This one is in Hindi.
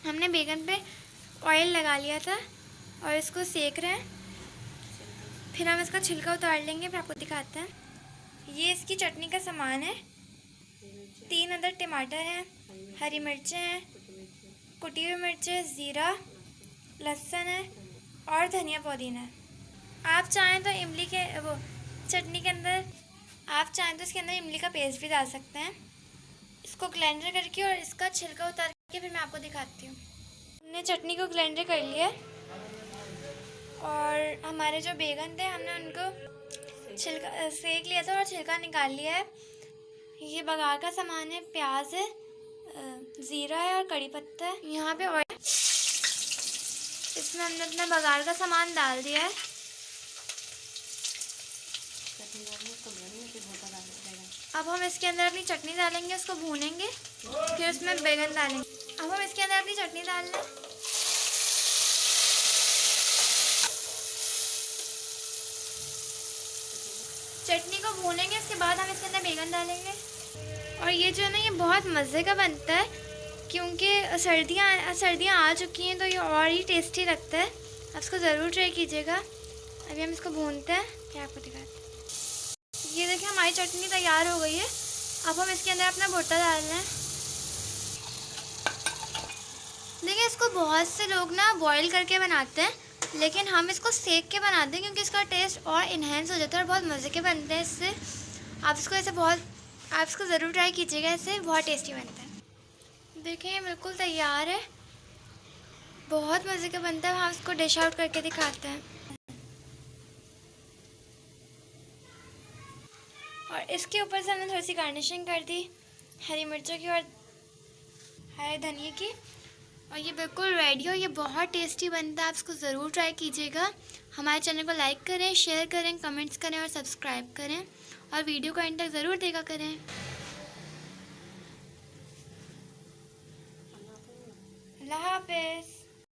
हमने बैगन पे ऑयल लगा लिया था और इसको सेक रहे हैं। फिर हम इसका छिलका उतार लेंगे, फिर आपको दिखाते हैं। ये इसकी चटनी का सामान है। 3 अदर टमाटर हैं, हरी मिर्चें हैं, कुटी हुई मिर्चें, ज़ीरा, लहसुन है और धनिया पुदीना है। आप चाहें तो इमली के वो चटनी के अंदर आप चाहें तो इसके अंदर इमली का पेस्ट भी डाल सकते हैं। इसको ग्राइंडर करके और इसका छिलका उतार के फिर मैं आपको दिखाती हूँ। हमने चटनी को ग्राइंडर कर लिया और हमारे जो बैगन थे हमने उनको छिलका सेक लिया था और छिलका निकाल लिया है। ये बघार का सामान है, प्याज है, ज़ीरा है और कड़ी पत्ता है। यहाँ पे ऑयल, इसमें हमने अपना बघार का सामान डाल दिया है। अब हम इसके अंदर अपनी चटनी डालेंगे, उसको भूनेंगे, फिर उसमें बैगन डालेंगे। अब हम इसके अंदर अपनी चटनी डाल लें। चटनी को भूनेंगे, इसके बाद हम इसके अंदर बैगन डालेंगे। और ये जो है ना, ये बहुत मज़े का बनता है क्योंकि सर्दियाँ आ चुकी हैं तो ये और ही टेस्टी लगता है। आप इसको ज़रूर ट्राई कीजिएगा। अभी हम इसको भूनते हैं, फिर आपको दिखाते हैं। ये देखिए हमारी चटनी तैयार हो गई है। अब हम इसके अंदर अपना भुट्टा डाल रहे हैं। देखिए इसको बहुत से लोग ना बॉईल करके बनाते हैं, लेकिन हम इसको सेक के बनाते हैं क्योंकि इसका टेस्ट और इन्हेंस हो जाता है और बहुत मज़े के बनते हैं इससे। आप इसको ज़रूर ट्राई कीजिएगा, इससे बहुत टेस्टी बनता है। देखिए ये बिल्कुल तैयार है, बहुत मज़े का बनता है। हम इसको डिश आउट करके दिखाते हैं। और इसके ऊपर से हमने थोड़ी सी गार्निशिंग कर दी हरी मिर्चों की और हरे धनिए की। और ये बिल्कुल रेडी हो, ये बहुत टेस्टी बनता है। आप इसको ज़रूर ट्राई कीजिएगा। हमारे चैनल को लाइक करें, शेयर करें, कमेंट्स करें और सब्सक्राइब करें और वीडियो को एंड तक ज़रूर देखा करें। अल्लाह हाफ़िज़।